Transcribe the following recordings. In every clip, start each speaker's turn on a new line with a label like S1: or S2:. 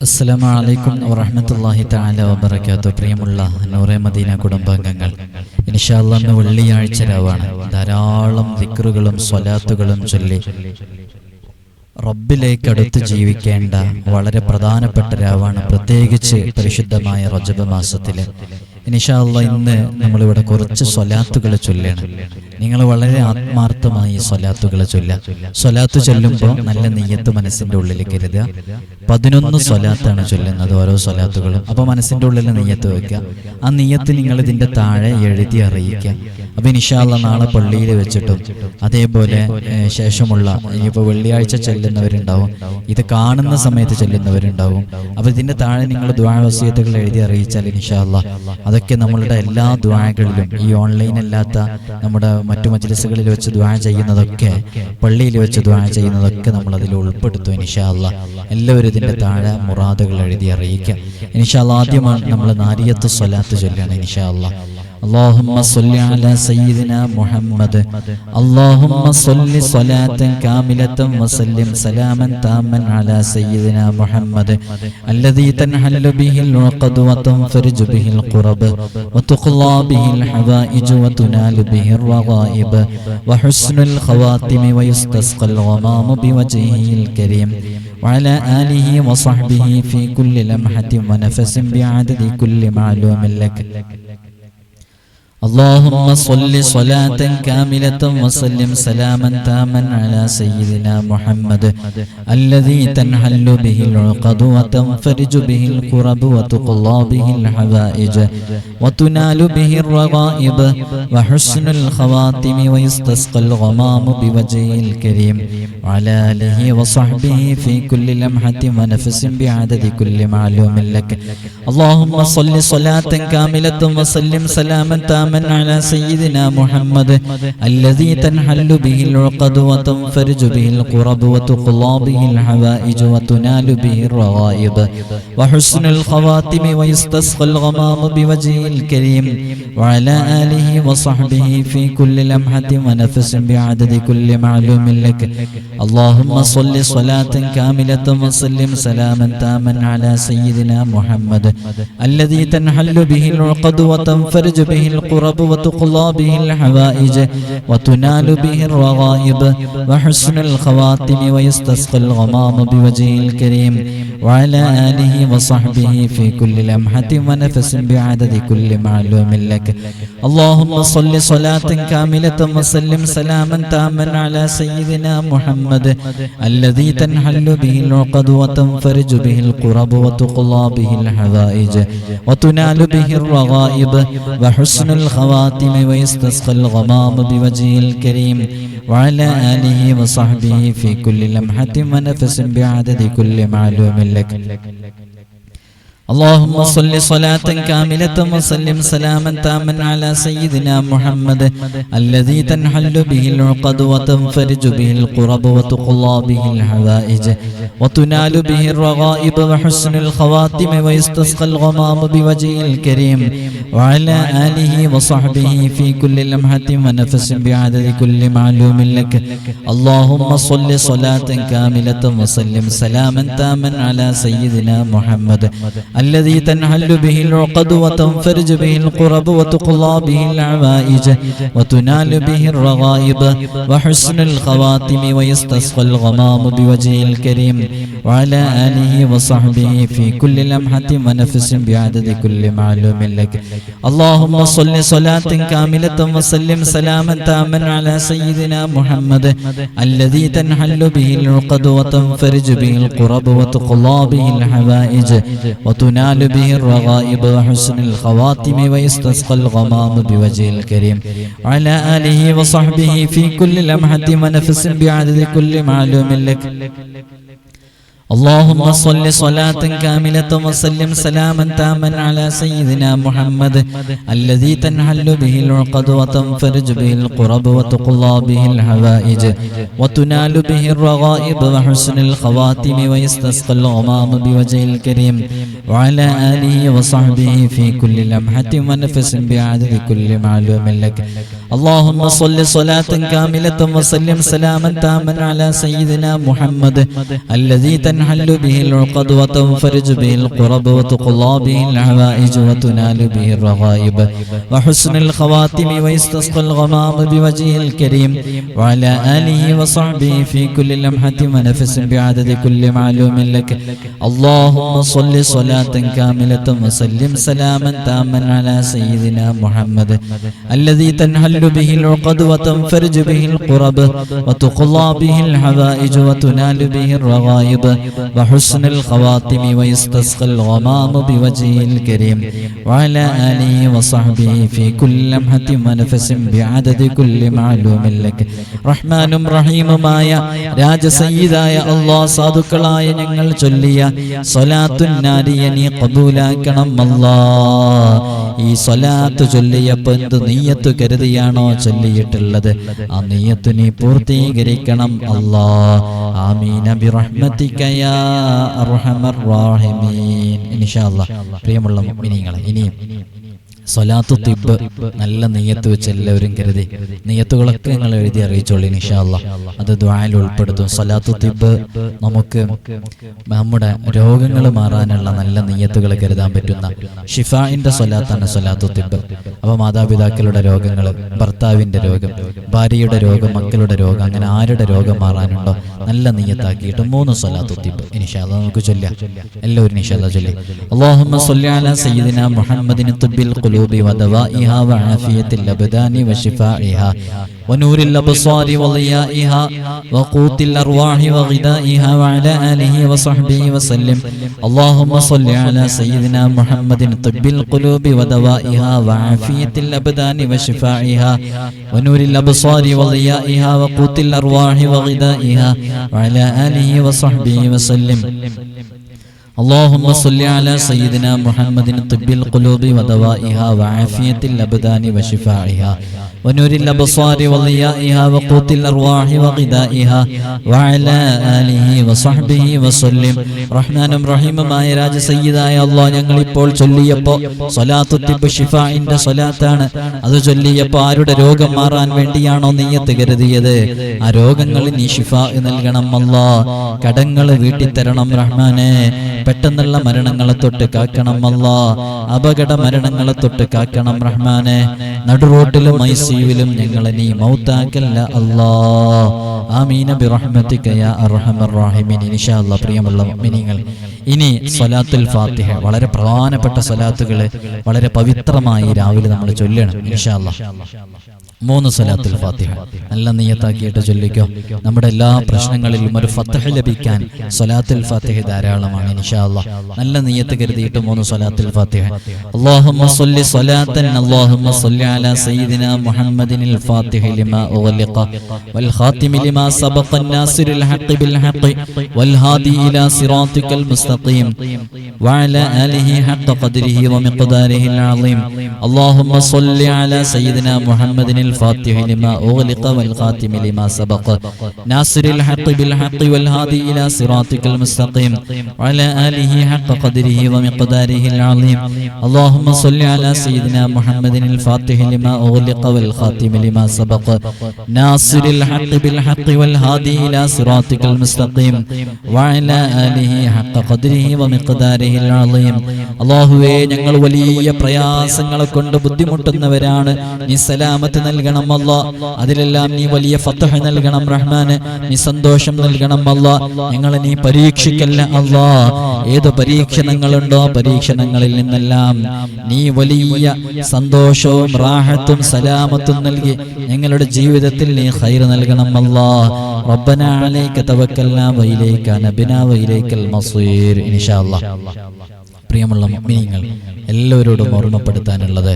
S1: അസ്സലാമു അലൈക്കും വറഹ്മത്തുള്ളാഹി തആല വബറകാതുഹു. പ്രിയമുള്ള നൂറെ മദീന കുടുംബാംഗങ്ങൾ, ഇൻഷാ അല്ലാഹ് ഇന്ന് വെള്ളിയാഴ്ച രാവാണ്. ധാരാളം ദിക്റുകളും സ്വലാത്തുകളും ചൊല്ലി റബ്ബിലേക്ക് അടുത്ത് ജീവിക്കേണ്ട വളരെ പ്രധാനപ്പെട്ട രാവാണ്, പ്രത്യേകിച്ച് പരിശുദ്ധമായ റജബ് മാസത്തിലെ. ഇൻഷാ അല്ലാഹ് ഇന്ന് നമ്മളിവിടെ കുറച്ച് സ്വലാത്തുകൾ ചൊല്ലണം. നിങ്ങൾ വളരെ ആത്മാർത്ഥമായി സ്വലാത്തുകൾ ചൊല്ലുക. സ്വലാത്ത് ചൊല്ലുമ്പോൾ നല്ല നിയ്യത്ത് മനസ്സിൻ്റെ ഉള്ളിൽ കരുതുക. 11 സ്വലാത്താണ് ചൊല്ലുന്നത് ഓരോ സ്വലാത്തുകളും. അപ്പോൾ മനസ്സിൻ്റെ ഉള്ളിൽ നിയ്യത്ത് വെക്കുക. ആ നിയ്യത്ത് നിങ്ങൾ ഇതിൻ്റെ താഴെ എഴുതി അറിയിക്കുക. അപ്പോൾ ഇൻഷാ അല്ലാഹ് നാളെ പള്ളിയിൽ വെച്ചിട്ടും അതേപോലെ ശേഷമുള്ള ഇനിയിപ്പോൾ വെള്ളിയാഴ്ച ചെല്ലുന്നവരുണ്ടാവും, ഇത് കാണുന്ന സമയത്ത് ചെല്ലുന്നവരുണ്ടാവും. അപ്പോൾ ഇതിൻ്റെ താഴെ നിങ്ങൾ ദുആ വസിയത്തുകൾ എഴുതി അറിയിച്ചാൽ ഇൻഷാ അല്ലാഹ് അതൊക്കെ നമ്മളുടെ എല്ലാ ദുആകളിലും, ഈ ഓൺലൈൻ അല്ലാത്ത നമ്മുടെ മറ്റു മജ്‌ലിസുകളിൽ വെച്ച് ദുആ ചെയ്യുന്നതൊക്കെ, പള്ളിയിൽ വെച്ച് ദുആ ചെയ്യുന്നതൊക്കെ നമ്മൾ അതിൽ ഉൾപ്പെടുത്തും ഇൻഷാ അല്ലാഹ്. എല്ലാവരും ഇതിൻ്റെ താഴെ മുറാദുകൾ എഴുതി അറിയിക്കുക ഇൻഷാ അല്ലാഹ്. ആദ്യമാണ് നമ്മൾ നാരിയത്ത് സ്വലാത്ത് ചൊല്ലുകയാണ് ഇൻഷാ അല്ലാഹ്. اللهم صل على سيدنا محمد اللهم صل صلاة كاملة وسلم سلاما تاما على سيدنا محمد الذي تنحل به العقد وتنفرج به القرب وتقضى به الحوائج وتنال به الرغائب وحسن الخواتم ويستسقى الغمام بوجهه الكريم وعلى آله وصحبه في كل لمحة ونفس بعدد كل معلوم لك. اللهم صل صلاة كاملة وسلم سلاما تاما على سيدنا محمد الذي تنحل به العقد وتنفرج به الكرب وتقضى به الحوائج وتنال به الرغائب وحسن الخواتم ويستسقى الغمام بوجهه الكريم وعلى آله وصحبه في كل لمحة ونفس بعدد كل معلوم لك. اللهم صل صلاة كاملة وسلم سلاما تاما على سيدنا محمد الذي تنحل به العقد وتنفرج به الكرب وتقضى به الحوائج وتنال به الرغائب وحسن الخواتم ويستسقى الغمام بوجهه الكريم وعلى آله وصحبه في كل لمحة ونفس بعدد كل معلوم لك. اللهم صل صلاة كاملة وسلم سلاما تاما على سيدنا محمد الذي تنحل به العقد وتنفرج به الكرب وتقضى به الحوائج وتنال به الرغائب وحسن الخواتم ويستسقى الغمام بوجهه الكريم وعلى آله وصحبه في كل لمحة ونفس بعدد كل معلوم لك. اللهم صل صلاة كاملة وسلم سلاما تاما على سيدنا محمد الذي تنحل به العقد وتنفرج به الكرب وتقضى به الحوائج وتنال به الرغائب وحسن الخواتم ويستسقى الغمام بوجهه الكريم وعلى آله وصحبه في كل لمحة ونفس بعدد كل معلوم لك. اللهم صل صلاة كاملة وسلم سلاما تاما على سيدنا محمد الذي تنحل به العقد وتنفرج به الكرب وتقضى به الحوائج وتنال به الرغائب وحسن الخواتم ويستسقى الغمام بوجهه الكريم وعلى آله وصحبه في كل لمحة ونفس بعدد كل معلوم لك. اللهم صل صلاة كاملة وسلم سلاما تاما على سيدنا محمد الذي تنحل به العقد وتنفرج به الكرب وتقضى به الحوائج وتنال به الرغائب وحسن الخواتم ويستسقى الغمام بوجهه الكريم وعلى آله وصحبه في كل لمحة ونفس بعدد كل معلوم لك. اللهم صل صلاة كاملة وسلم سلاما تاما على سيدنا محمد الذي تنحل به العقد وتنفرج به الكرب وتقضى به الحوائج وتنال به الرغائب وحسن الخواتم ويستسقى الغمام بوجهه الكريم وعلى آله وصحبه في كل لمحة ونفس بعدد كل معلوم لك. اللهم صل صلاة كاملة وسلم سلاما تاما على سيدنا محمد الذي تنحل به العقد وتنفرج به الكرب وتقضى به الحوائج وتنال به الرغائب وحسن الخواتم ويستسقى الغمام بوجهه الكريم وعلى آله وصحبه في كل لمحة ونفس بعدد كل معلوم لك. اللهم صل صلاة كاملة وسلم سلاما تاما على سيدنا محمد الذي تنحل به العقد وتنفرج به القرب وتقضى به الحوائج وتنال به الرغائب وحسن الخواتم ويستسقى الغمام بوجهه الكريم وعلى آله وصحبه في كل لمحة ونفس بعدد كل معلوم لك. اللهم صل صلاة كاملة وسلم سلاما تاما على سيدنا محمد الذي تنحل به العقد وتنفرج به القرب وتقضى به الحوائج وتنال به الرغائب وحسن الخواتم ويستسقى الغمام بوجهه الكريم وعلى آله وصحبه في كل لمحة ونفس بعدد كل معلوم لك. റഹ്മാനും റഹീമുമായ രാജസയ്യിദായ അല്ലാഹ് സാധുക്കളായ ഞങ്ങൾ ചൊല്ലിയ സ്വലാത്തുൻ നാരിയ നീ ഖബൂലാക്കണം അല്ലാഹ്. ഈ സ്വലാത്ത് ചൊല്ലിയപ്പോൾ എന്ത് നിയ്യത്ത് കരുതിയാണോ ചൊല്ലിയിട്ടുള്ളത് ആ നിയ്യത്ത് നീ പൂർത്തീകരിക്കണം അല്ലാഹ്. ആമീൻ ബിറഹ്മതിക യാ അർഹമർ റഹീമീൻ. ഇൻഷാ അല്ലാഹ് പ്രിയമുള്ള മുഅ്മിനീങ്ങളെ, ഇനിയും സ്വലാത്തു തിബ് നല്ല നിയ്യത്ത് വെച്ച് എല്ലാവരും കരുതി നിയ്യത്തുകളൊക്കെ നിങ്ങൾ എഴുതി അറിയിച്ചോളൂ ഇൻഷാ അല്ലാഹ്. അത് ദുആയിൽ ഉൾപ്പെടുത്തും. സ്വലാത്തു തിബ് നമുക്ക് നമ്മുടെ രോഗങ്ങൾ മാറാനുള്ള നല്ല നിയ്യത്തുകൾ കരുതാൻ പറ്റുന്ന ഷിഫാഇന്റെ സ്വലാത്താണ് സ്വലാത്തു തിബ്. അപ്പോൾ മാതാപിതാക്കളുടെ രോഗങ്ങൾ, ഭർത്താവിന്റെ രോഗം, ഭാര്യയുടെ രോഗം, മക്കളുടെ രോഗം, അങ്ങനെ ആരുടെ രോഗം മാറാനുണ്ടോ നല്ല നിയ്യത്താക്കിയിട്ട് 3 സ്വലാത്തു തിബ് ഇൻഷാ അല്ലാഹ് നമുക്ക് ചൊല്ലാം. എല്ലാവരും ഇൻഷാ അല്ലാഹ് ചൊല്ലി. അല്ലാഹുമ്മ സ്വല്ലി അലാ സയ്യിദിനാ മുഹമ്മദിൻ തിബ്ബിൽ ഖുലൂബി ودوائها وعافية الأبدان وشفائها ونور الأبصار وضيائها وقوت الأرواح وغذائها وعلى آله وصحبه وسلم. اللهم صل على سيدنا محمد طب القلوب ودوائها وعافية الأبدان وشفائها ونور الأبصار وضيائها وقوت الأرواح وغذائها وعلى آله وصحبه وسلم. اللهم صل على سيدنا محمد طب القلوب ودوائها وعافية الأبدان وشفائها ونور الأبصار وضيائها وقوت الأرواح وغذائها وعلى آله وصحبه وسلم. റഹ്മാനും റഹീമുമായ രാജസയ്യിദായ അല്ലാഹ്, ഞങ്ങൾ ഇപ്പോൾ ചൊല്ലിയപ്പോൾ സ്വലാത്തു തിബ് ഷിഫാഇന്റെ സ്വലാത്താണ്. അത് ചൊല്ലിയപ്പോൾ ആരുടെ രോഗം മാറാൻ വേണ്ടിയാണോ നിയ്യത്ത് കരുതിയത് ആ രോഗങ്ങളിൽ നീ ഷിഫാ നൽകണം അല്ലാഹ്. കടങ്ങൾ വീട്ടിത്തരണം റഹ്മാനെ. പെട്ടെന്നുള്ള മരണങ്ങളെ തൊട്ട് കാക്കണം അല്ലാഹ്. അപകട മരണങ്ങളെ തൊട്ട് കാക്കണം റഹ്മാനെ. നടുറോട്ടിലും ഐസിയുവിലും ഞങ്ങളെ നീ മൗത്താക്കല്ല അല്ലാഹ്. ആമീൻ ബിറഹ്മതിക യാ അർഹമർ റഹീമീൻ. ഇൻഷാ അല്ലാഹ് പ്രിയമുള്ള മുഅ്മിനീങ്ങൾ, ഇനി സ്വലാത്തുൽ ഫാത്തിഹ, വളരെ പ്രധാനപ്പെട്ട സ്വലാത്തുകൾ വളരെ പവിത്രമായി രാവിലെ നമ്മൾ ചൊല്ലണം ഇൻഷാ അല്ലാഹ്. 3 സ്വലാത്തുൽ ഫാത്തിഹ നല്ല നിയ്യത്താക്കിയിട്ട് ചൊല്ലിക്കോ. നമ്മുടെ എല്ലാ പ്രശ്നങ്ങളിലും ഒരു ഫത്ഹ് ലഭിക്കാൻ സ്വലാത്തുൽ ഫാത്തിഹ ധാരാളമാണ് ഇൻഷാ അല്ലാഹ്. നല്ല നിയ്യത്ത് കരുതിയിട്ട് 3 സ്വലാത്തുൽ ഫാത്തിഹ. അല്ലാഹുമ്മ സ്വല്ലി സ്വലാത്തൻ അല്ലാഹുമ്മ സ്വല്ലി അലാ സയ്യിദിനാ മുഹമ്മദിനിൽ ഫാത്തിഹി ലിമാ ഉഗ്ലിഖ വൽ ഖാതിമി ലിമാ സബഖ നാസിറുൽ ഹഖ് ബിൽ ഹഖ് വൽ ഹാദി ഇലാ സിറാത്തിക്കൽ മുസ്തഖീം വഅലാ ആലിഹി ഹഖ് ഖദ്രിഹി വമിഖ്ദാരിഹിൽ അളീം. അല്ലാഹുമ്മ സ്വല്ലി അലാ സയ്യിദിനാ മുഹമ്മദിനിൽ الفاتح لما أغلق والخاتم لما سبق ناصر الحق بالحق والهادي إلى صراطك المستقيم وعلى آله حق قدره ومقداره العظيم. اللهم صل على سيدنا محمد الفاتح لما أغلق والخاتم لما سبق ناصر الحق بالحق والهادي إلى صراطك المستقيم وعلى آله حق قدره ومقداره العظيم. അല്ലാഹുവേ, ഞങ്ങൾ വലിയ പ്രയാസങ്ങളെ കൊണ്ട് ബുദ്ധിമുട്ടുന്നവരാണ്. നീ സലാമത്ത് നൽകണം അല്ലാഹ്. അതിലെല്ലാം നീ വലിയ ഫത്ഹ് നൽകണം റഹ്മാനെ. നീ സന്തോഷം നൽകണം അല്ലാഹ്. ഞങ്ങളെ നീ പരീക്ഷിക്കല്ല അല്ലാഹ്. ഏത് പരീക്ഷണങ്ങളുണ്ടോ പരീക്ഷണങ്ങളിൽ നിന്നെല്ലാം നീ വലിയ സന്തോഷവും റാഹത്തും സലാമത്തും നൽകി ഞങ്ങളുടെ ജീവിതത്തിൽ നീ ഖൈർ നൽകണം അല്ലാഹ്. റബ്ബനാ അലൈക തവക്കൽനാ വഇലൈക നബിനാ വഇലൈക്കൽ മസീർ. ഇൻഷാ അല്ലാഹ് പ്രിയമുള്ള മുഅ്മിനീങ്ങൾ, എല്ലാവരോടും ഓർമ്മപ്പെടുത്താനുള്ളത്,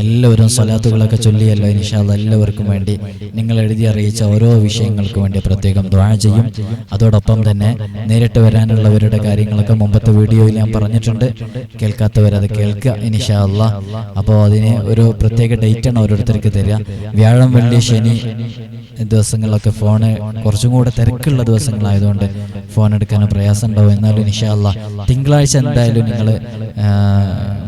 S1: എല്ലാവരും സ്വലാത്തുകളൊക്കെ ചൊല്ലിയല്ലോ ഇൻഷാ അല്ലാഹ്. എല്ലാവർക്കും വേണ്ടി നിങ്ങൾ എഴുതി അറിയിച്ച ഓരോ വിഷയങ്ങൾക്ക് വേണ്ടി പ്രത്യേകം ദുആ ചെയ്യും. അതോടൊപ്പം തന്നെ നേരിട്ട് വരാനുള്ളവരുടെ കാര്യങ്ങളൊക്കെ മുമ്പത്തെ വീഡിയോയിൽ ഞാൻ പറഞ്ഞിട്ടുണ്ട്. കേൾക്കാത്തവരത് കേൾക്കുക ഇൻഷാ അല്ലാഹ്. അപ്പോൾ അതിന് ഒരു പ്രത്യേക ഡേറ്റാണ് ഓരോരുത്തർക്ക് തരിക. വ്യാഴം, വെള്ളി, ശനി ദിവസങ്ങളിലൊക്കെ ഫോണ് കുറച്ചും കൂടെ തിരക്കുള്ള ദിവസങ്ങളായതുകൊണ്ട് ഫോൺ എടുക്കാൻ പ്രയാസം ഉണ്ടാവും. എന്നാലും ഇൻഷാ അല്ലാഹ് തിങ്കളാഴ്ച എന്തായാലും നിങ്ങൾ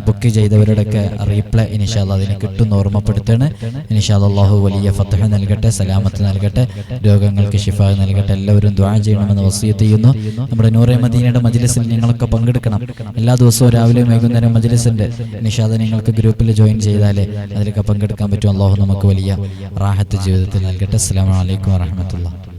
S1: ബുക്ക് ചെയ്തവരുടെയൊക്കെ റീപ്ലൈ ഇൻഷാ അല്ലാഹ് അതിന് കിട്ടുമെന്ന് ഓർമ്മപ്പെടുത്താണ്. ഇൻഷാ അല്ലാഹ് അല്ലാഹു വലിയ ഫത്ഹ് നൽകട്ടെ, സലാമത്ത് നൽകട്ടെ, രോഗങ്ങൾക്ക് ശിഫ നൽകട്ടെ. എല്ലാവരും ദുആ ചെയ്യണമെന്ന് വസിയത്ത് ചെയ്യുന്നു. നമ്മുടെ നൂറെ മദീനയുടെ മജ്ലിസിൽ നിങ്ങളൊക്കെ പങ്കെടുക്കണം. എല്ലാ ദിവസവും രാവിലെയും വൈകുന്നേരം മജ്ലിസുണ്ട്. ഇൻഷാ അല്ലാഹ് നിങ്ങൾക്ക് ഗ്രൂപ്പിൽ ജോയിൻ ചെയ്താലേ അതിലൊക്കെ പങ്കെടുക്കാൻ പറ്റും. അല്ലാഹു നമുക്ക് വലിയ റാഹത്ത് ജീവിതത്തിൽ നൽകട്ടെ. അസ്സലാമു അലൈക്കും വറഹ്മത്തുള്ളാഹി.